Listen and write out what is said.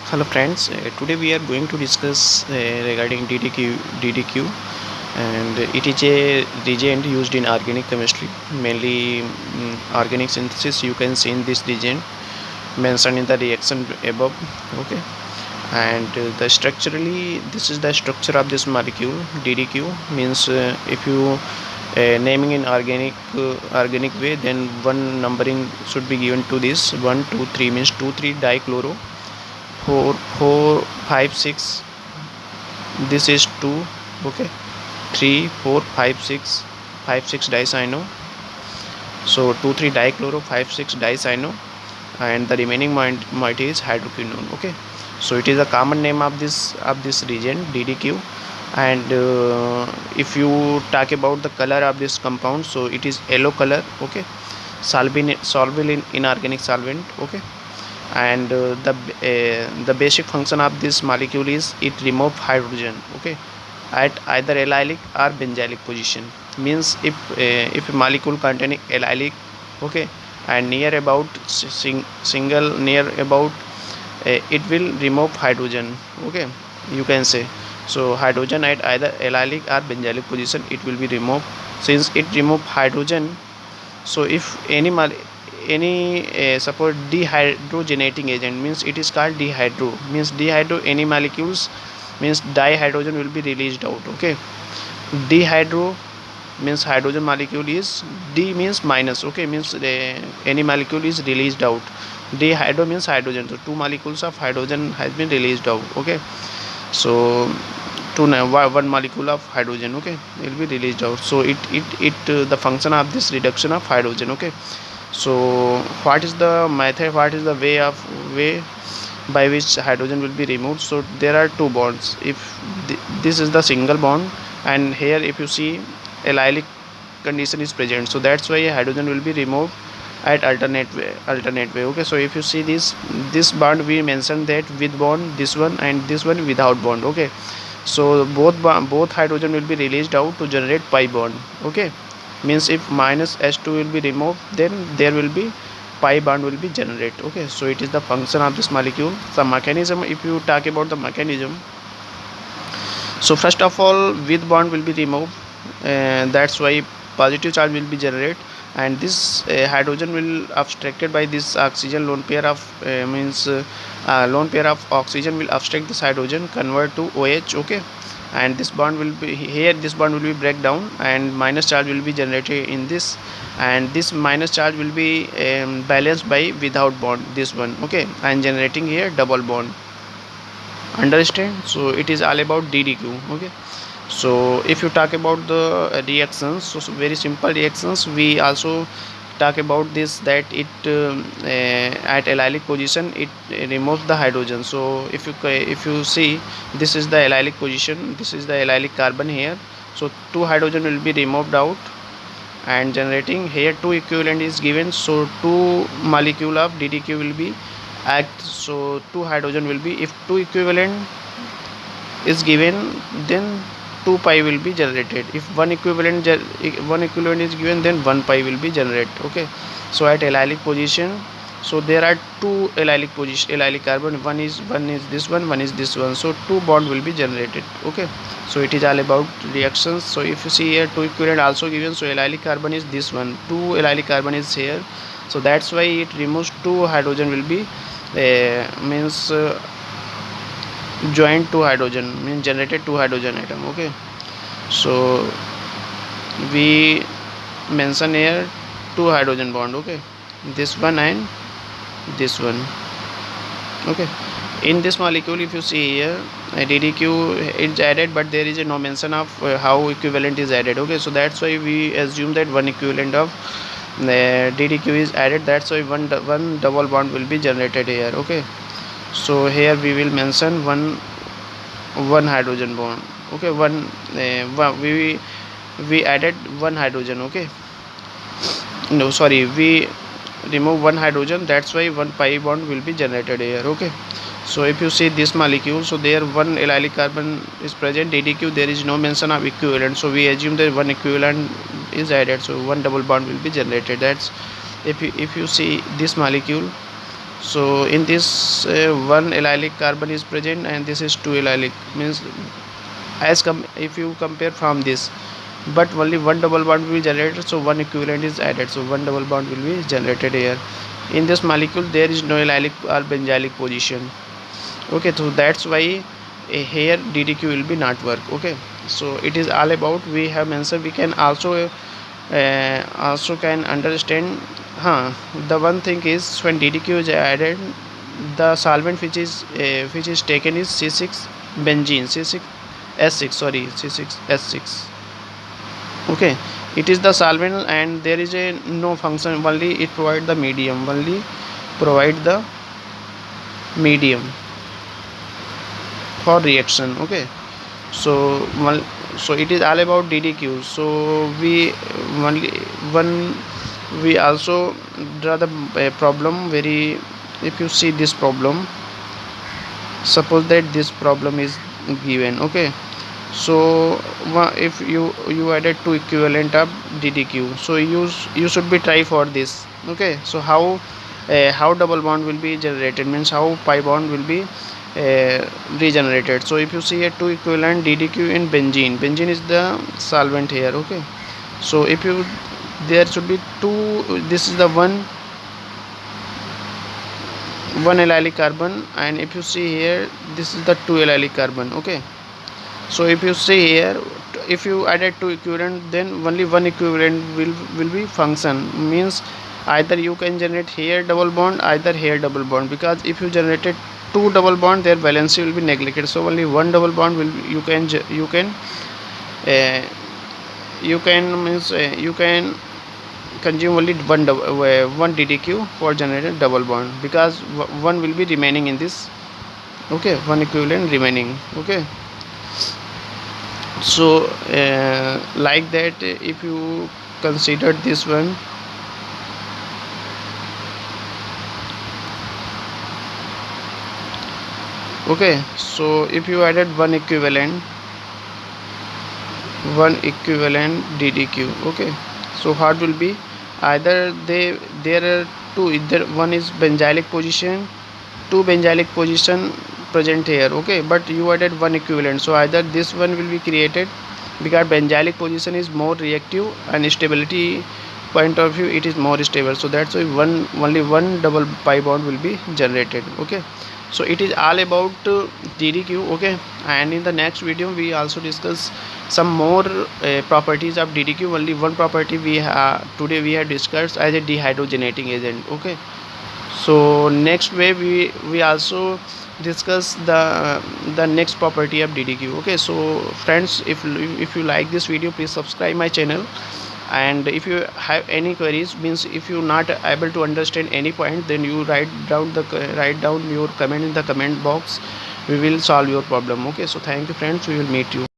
Hello friends, today we are going to discuss regarding DDQ, and it is a reagent used in organic chemistry, mainly organic synthesis. You can see in this reagent mentioned in the reaction above. Okay, and the structurally this is the structure of this molecule. DDQ means if you naming in organic way, then one numbering should be given to this 1 2 3 means 2 3 dichloro 4 4 5 6. This is 2. Okay, 3 4 5 6 5 6 dicyano. So 2 3 dichloro 5 6 dicyano, and the remaining moiety is hydroquinone. Okay, so it is a common name of this reagent DDQ. And if you talk about the color of this compound, so it is yellow color. Okay, soluble in inorganic solvent. Okay, and the basic function of this molecule is it remove hydrogen. Okay, at either allylic or benzylic position. Means if a molecule containing allylic, okay, and near about single near about, it will remove hydrogen. Okay, you can say, so hydrogen at either allylic or benzylic position, it will be removed. Since it remove hydrogen, so if any suppose dehydrogenating agent, means it is called dehydro, means dehydro any molecules, means dihydrogen will be released out. Okay, dehydro means hydrogen molecule is D means minus. Okay, means any molecule is released out. Dehydro means hydrogen, so two molecules of hydrogen has been released out. Okay, so one molecule of hydrogen, okay, will be released out. So it the function of this reduction of hydrogen. Okay, so what is the method, what is the way by which hydrogen will be removed? So there are two bonds. If this is the single bond, and here if you see allylic condition is present, so that's why hydrogen will be removed at alternate way. Okay, so if you see this bond, we mentioned that with bond, this one, and this one without bond. Okay, so both hydrogen will be released out to generate pi bond. Okay, means if minus H2 will be removed, then there will be pi bond will be generated. Okay, so it is the function of this molecule. The mechanism, if you talk about the mechanism, so first of all, with bond will be removed, and that's why positive charge will be generated, and this hydrogen will abstracted by this oxygen lone pair of lone pair of oxygen will abstract this hydrogen, convert to OH. Okay, and this bond will be here, this bond will be break down, and minus charge will be generated in this, and this minus charge will be balanced by without bond, this one. Okay, and generating here double bond. Understand? So it is all about DDQ. Okay, so if you talk about the reactions, so very simple reactions, we also talk about this, that it at allylic position, it removes the hydrogen. So if you see, this is the allylic position, this is the allylic carbon here, so two hydrogen will be removed out, and generating here two equivalent is given, so two molecule of DDQ will be act. So two hydrogen will be, if two equivalent is given, then 2 pi will be generated. If one equivalent is given, then 1 pi will be generated. Okay, so at allylic position, so there are two allylic carbon, one is this one is this one, so two bond will be generated. Okay, so it is all about reactions. So if you see here, two equivalent also given, so allylic carbon is this one, two allylic carbon is here, so that's why it removes two hydrogen will be means joined two hydrogen, means generated two hydrogen atom. Okay, so we mention here two hydrogen bond. Okay, this one and this one. Okay, in this molecule, if you see here, DDQ is added, but there is no mention of how equivalent is added. Okay, so that's why we assume that one equivalent of DDQ is added, that's why one double bond will be generated here. Okay, so here we will mention one hydrogen bond. Okay, we added one hydrogen. Okay, no, sorry, we remove one hydrogen, that's why one pi bond will be generated here. Okay, so if you see this molecule, so there one allylic carbon is present, DDQ, there is no mention of equivalent, so we assume that one equivalent is added, so one double bond will be generated. That's if you see this molecule, So in this one allylic carbon is present and this is two allylic, means if you compare from this, but only one double bond will be generated, so one equivalent is added, so one double bond will be generated here. In this molecule there is no allylic or benzylic position. Okay, so that's why here DDQ will be not work. Okay, so it is all about, we have mentioned. We can also can understand. The one thing is, when DDQ is added, the solvent which is taken is C6 benzene, C6S6, sorry, C6S6. Okay, it is the solvent and there is a no function, only it provide the medium, for reaction. Okay, so so it is all about DDQ. So we only one we also draw the problem very. If you see this problem, suppose that this problem is given. Okay, so if you added two equivalent of DDQ, so you should be try for this. Okay, so how double bond will be generated, means how pi bond will be regenerated. So if you see a two equivalent DDQ in benzene is the solvent here. Okay, so if you, there should be two, this is the one allylic carbon, and if you see here, this is the two allylic carbon. Okay, so if you see here, if you added two equivalent, then only one equivalent will be function, means either you can generate here double bond, either here double bond, because if you generated two double bond, their valency will be neglected, so only one double bond will be, you can uh, you can consume only one DDQ for generating double bond, because one will be remaining in this. Okay, one equivalent remaining. Okay, so like that, if you consider this one, okay, so if you added one equivalent DDQ. Okay, so what will be, either there are two, either one is benzylic position, two benzylic position present here. Okay, but you added one equivalent, so either this one will be created, because benzylic position is more reactive and stability point of view it is more stable, so that's why only one double pi bond will be generated. Okay, so it is all about DDQ. Okay, and in the next video we also discuss some more properties of DDQ. Only one property today we have discussed as a dehydrogenating agent. Okay, so next way we also discuss the next property of DDQ. Okay, so friends, if you like this video, please subscribe my channel, and if you have any queries, means if you not able to understand any point, then you write down your comment in the comment box. We will solve your problem. Okay, so thank you friends, we will meet you.